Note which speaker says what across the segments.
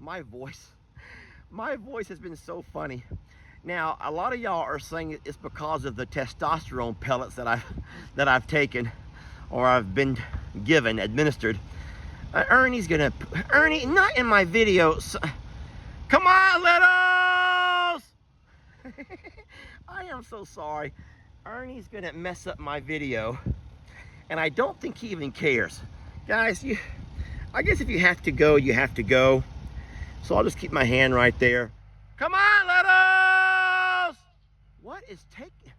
Speaker 1: my voice has been so funny. Now, a lot of y'all are saying it's because of the testosterone pellets that I've taken, or I've been given, administered. Ernie's not in my videos. Come on, littles! I am so sorry. Ernie's gonna mess up my video, and I don't think he even cares. Guys, I guess if you have to go, you have to go. So I'll just keep my hand right there. Come on, littles! What is taking?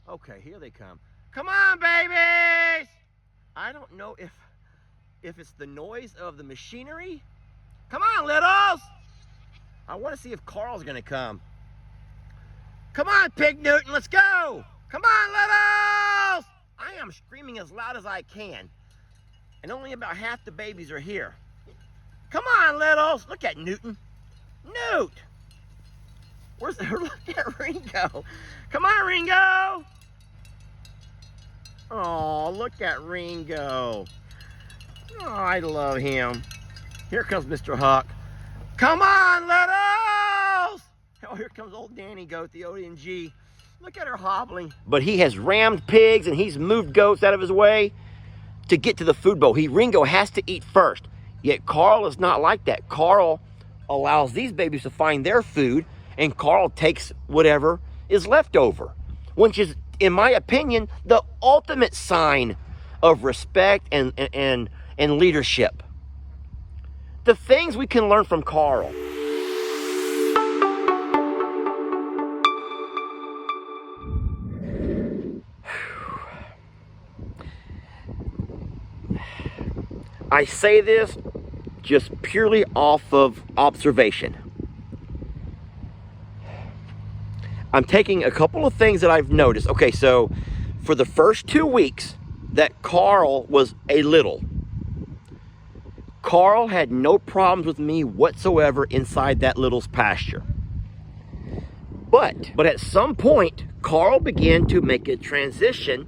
Speaker 1: Okay, here they come. Come on, babies! I don't know if it's the noise of the machinery. Come on, littles! I want to see if Carl's gonna come. Come on, Pig Newton, let's go! Come on, littles! I am screaming as loud as I can, and only about half the babies are here. Come on, littles! Look at Newton. Newt! Look at Ringo. Come on, Ringo! Oh, look at Ringo. Oh, I love him. Here comes Mr. Huck. Come on, littles! Oh, here comes old Danny Goat, the ODNG. Look at her hobbling. But he has rammed pigs and he's moved goats out of his way to get to the food bowl. Ringo has to eat first. Yet Carl is not like that. Carl allows these babies to find their food, and Carl takes whatever is left over, which is, in my opinion, the ultimate sign of respect and leadership. The things we can learn from Carl. I say this just purely off of observation. I'm taking a couple of things that I've noticed. Okay, so for the first 2 weeks that Carl was a little, Carl had no problems with me whatsoever inside that little's pasture. But at some point, Carl began to make a transition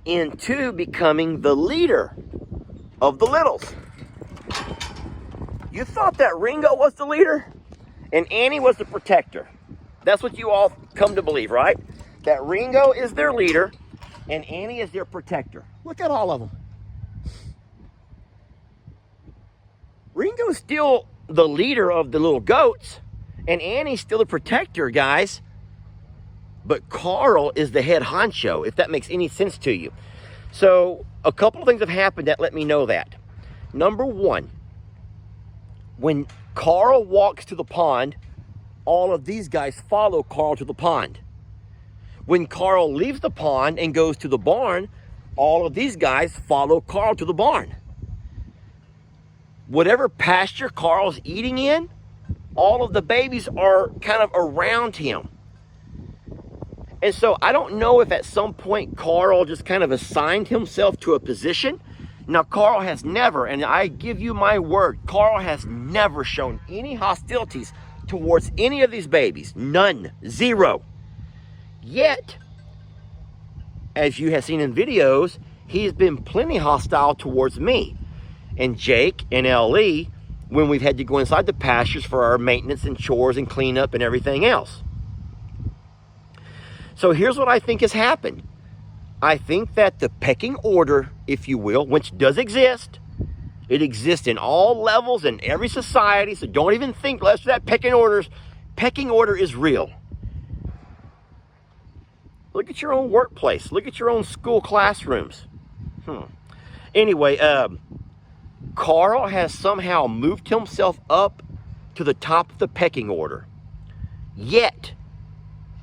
Speaker 1: into becoming the leader of the littles. You thought that Ringo was the leader and Annie was the protector. That's what you all come to believe, right? That Ringo is their leader and Annie is their protector. Look at all of them. Ringo's still the leader of the little goats and Annie's still the protector, guys. But Carl is the head honcho, if that makes any sense to you. So a couple of things have happened that let me know that. Number one, when Carl walks to the pond, all of these guys follow Carl to the pond. When Carl leaves the pond and goes to the barn, all of these guys follow Carl to the barn. Whatever pasture Carl's eating in, all of the babies are kind of around him. And so I don't know if at some point Carl just kind of assigned himself to a position. Now, Carl has never, and I give you my word, Carl has never shown any hostilities towards any of these babies. None. Zero. Yet, as you have seen in videos, he's been plenty hostile towards me and Jake and Ellie when we've had to go inside the pastures for our maintenance and chores and cleanup and everything else. So here's what I think has happened. I think that the pecking order, if you will, which does exist, it exists in all levels in every society, so don't even think less of that pecking order is real. Look at your own workplace. Look at your own school classrooms. Anyway, Carl has somehow moved himself up to the top of the pecking order. Yet,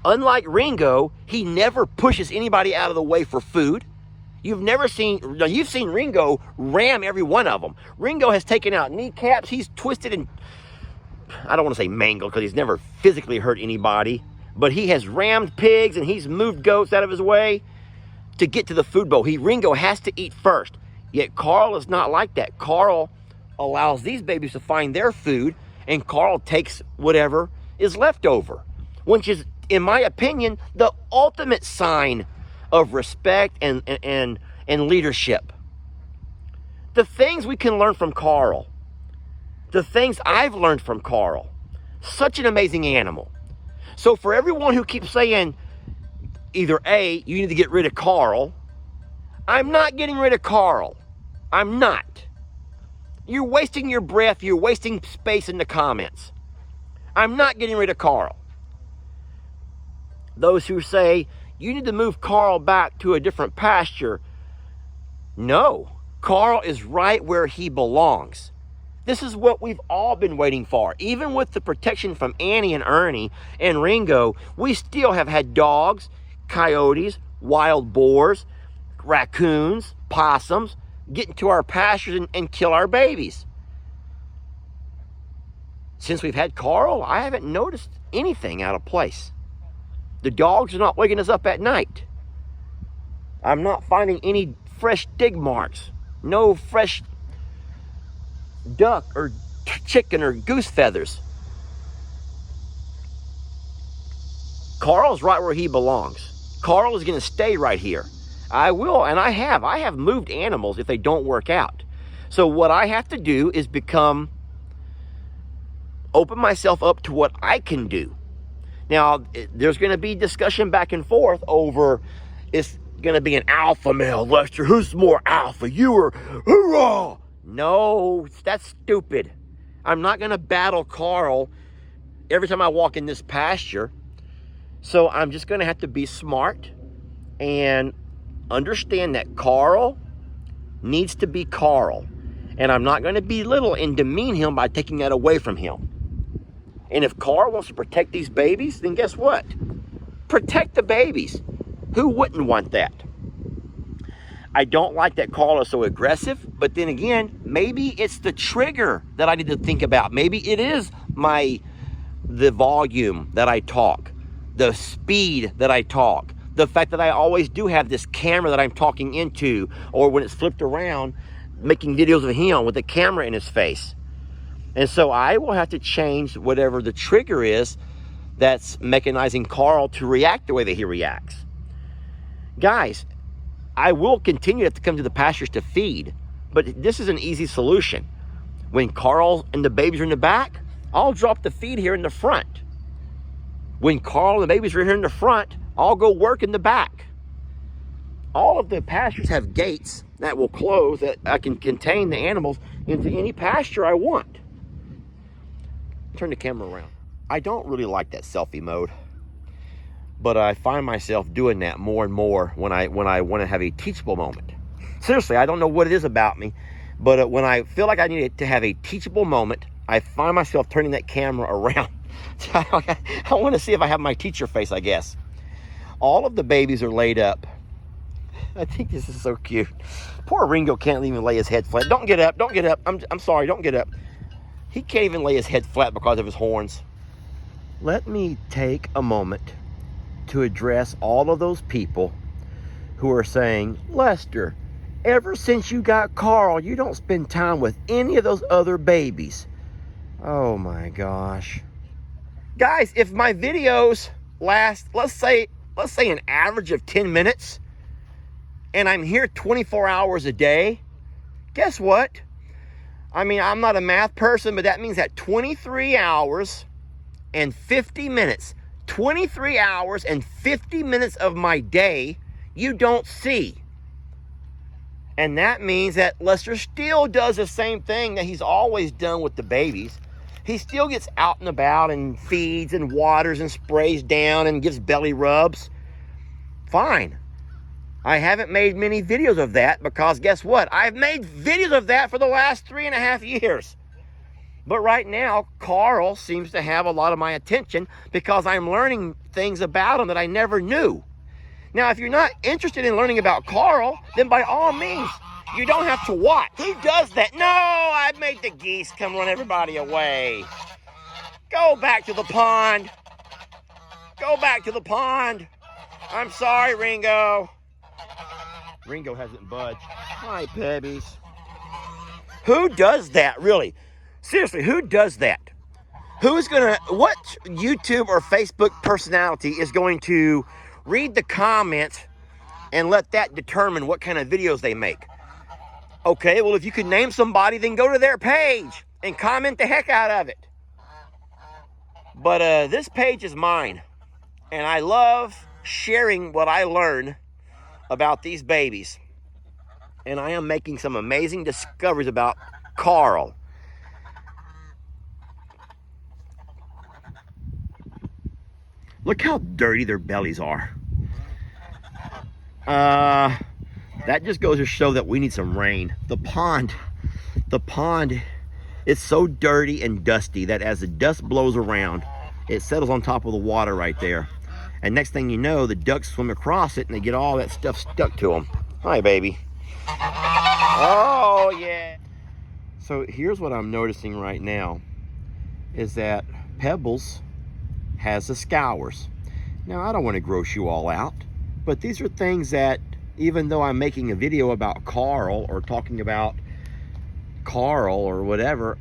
Speaker 1: unlike Ringo, he never pushes anybody out of the way for food. You've seen Ringo ram every one of them. Ringo has taken out kneecaps. He's twisted and, I don't want to say mangled because he's never physically hurt anybody, but he has rammed pigs and he's moved goats out of his way to get to the food bowl. Ringo has to eat first. Yet Carl is not like that. Carl allows these babies to find their food and Carl takes whatever is left over, which is, in my opinion, the ultimate sign of respect and leadership. The things we can learn from Carl. the things I've learned from Carl. Such an amazing animal. So for everyone who keeps saying either A, you need to get rid of Carl, I'm not getting rid of Carl. I'm not. You're wasting your breath. You're wasting space in the comments. I'm not getting rid of Carl. Those who say you need to move Carl back to a different pasture, no. Carl is right where he belongs. This is what we've all been waiting for. Even with the protection from Annie and Ernie and Ringo, we still have had dogs, coyotes, wild boars, raccoons, possums get into our pastures and kill our babies. Since we've had Carl, I haven't noticed anything out of place. The dogs are not waking us up at night. I'm not finding any fresh dig marks. No fresh duck or chicken or goose feathers. Carl's right where he belongs. Carl is going to stay right here. I will, and I have moved animals if they don't work out. So what I have to do is open myself up to what I can do. Now, there's going to be discussion back and forth over, it's going to be an alpha male, Lester. Who's more alpha, you or hoorah? No, that's stupid. I'm not going to battle Carl every time I walk in this pasture. So I'm just going to have to be smart and understand that Carl needs to be Carl. And I'm not going to belittle and demean him by taking that away from him. And if Carl wants to protect these babies, then guess what? Protect the babies. Who wouldn't want that? I don't like that Carl is so aggressive, but then again, maybe it's the trigger that I need to think about. Maybe it is the volume that I talk, the speed that I talk, the fact that I always do have this camera that I'm talking into, or when it's flipped around, making videos of him with the camera in his face. And so I will have to change whatever the trigger is that's mechanizing Carl to react the way that he reacts. Guys, I will continue to have to come to the pastures to feed, but this is an easy solution. When Carl and the babies are in the back, I'll drop the feed here in the front. When Carl and the babies are here in the front, I'll go work in the back. All of the pastures have gates that will close, that I can contain the animals into any pasture I want. Turn the camera around. I don't really like that selfie mode, but I find myself doing that more and more when I want to have a teachable moment. Seriously, I don't know what it is about me, but when I feel like I need to have a teachable moment, I find myself turning that camera around. I want to see if I have my teacher face, I guess. All of the babies are laid up. I think this is so cute. Poor Ringo can't even lay his head flat. Don't get up, don't get up. I'm sorry, don't get up. He can't even lay his head flat because of his horns. Let me take a moment to address all of those people who are saying, Lester, ever since you got Carl, you don't spend time with any of those other babies. Oh my gosh. Guys, if my videos last, let's say an average of 10 minutes, and I'm here 24 hours a day, guess what? I mean, I'm not a math person, but that means that 23 hours and 50 minutes, 23 hours and 50 minutes of my day, you don't see. And that means that Lester still does the same thing that he's always done with the babies. He still gets out and about and feeds and waters and sprays down and gives belly rubs. Fine. I haven't made many videos of that because guess what? I've made videos of that for the last 3.5 years. But right now, Carl seems to have a lot of my attention because I'm learning things about him that I never knew. Now, if you're not interested in learning about Carl, then by all means, you don't have to watch. Who does that? No, I made the geese come run everybody away. Go back to the pond. Go back to the pond. I'm sorry, Ringo. Ringo hasn't budged. Hi, Pebbies. Who does that, really? Seriously, who does that? What YouTube or Facebook personality is going to read the comments and let that determine what kind of videos they make? Okay, well, if you could name somebody, then go to their page and comment the heck out of it. But this page is mine, and I love sharing what I learn about these babies. And I am making some amazing discoveries about Carl. Look how dirty their bellies are. That just goes to show that we need some rain. The pond, it's so dirty and dusty that as the dust blows around, it settles on top of the water right there. And next thing you know, the ducks swim across it and they get all that stuff stuck to them. Hi, baby. Oh, yeah. So here's what I'm noticing right now is that Pebbles has the scours. Now, I don't want to gross you all out, but these are things that, even though I'm making a video about Carl or talking about Carl or whatever,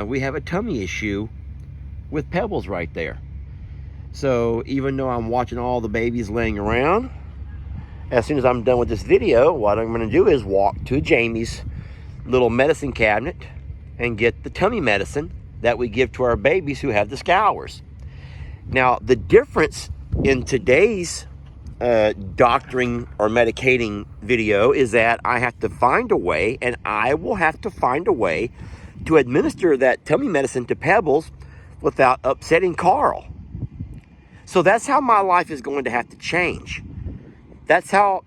Speaker 1: we have a tummy issue with Pebbles right there. So even though I'm watching all the babies laying around, as soon as I'm done with this video, what I'm going to do is walk to Jamie's little medicine cabinet and get the tummy medicine that we give to our babies who have the scours. Now, the difference in today's doctoring or medicating video is that I have to find a way, and I will have to find a way to administer that tummy medicine to Pebbles without upsetting Carl. So that's how my life is going to have to change. That's how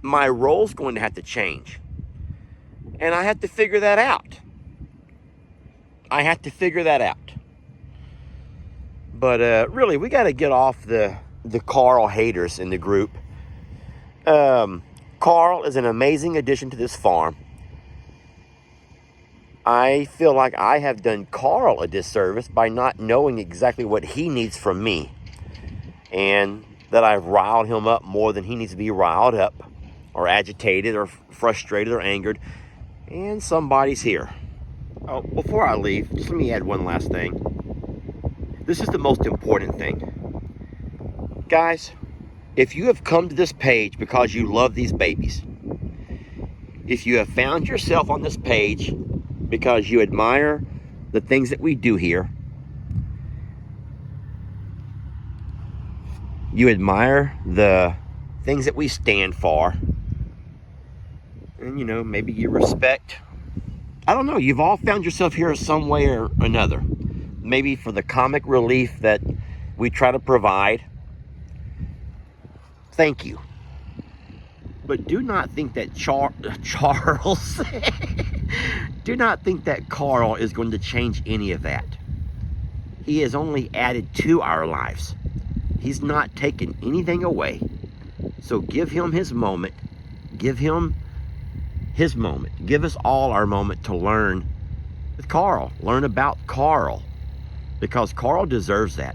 Speaker 1: my role's going to have to change. And I have to figure that out. But really, we got to get off the Carl haters in the group. Carl is an amazing addition to this farm. I feel like I have done Carl a disservice by not knowing exactly what he needs from me. And that I've riled him up more than he needs to be riled up, or agitated, or frustrated, or angered. And somebody's here. Oh, before I leave, just let me add one last thing. This is the most important thing. Guys, if you have come to this page because you love these babies, if you have found yourself on this page because you admire the things that we do here, you admire the things that we stand for, and, you know, maybe you respect, I don't know, you've all found yourself here some way or another. Maybe for the comic relief that we try to provide. Thank you. But do not think that Charles, do not think that Carl is going to change any of that. He has only added to our lives. He's not taken anything away. So give him his moment. Give him his moment. Give us all our moment to learn with Carl. Learn about Carl. Because Carl deserves that.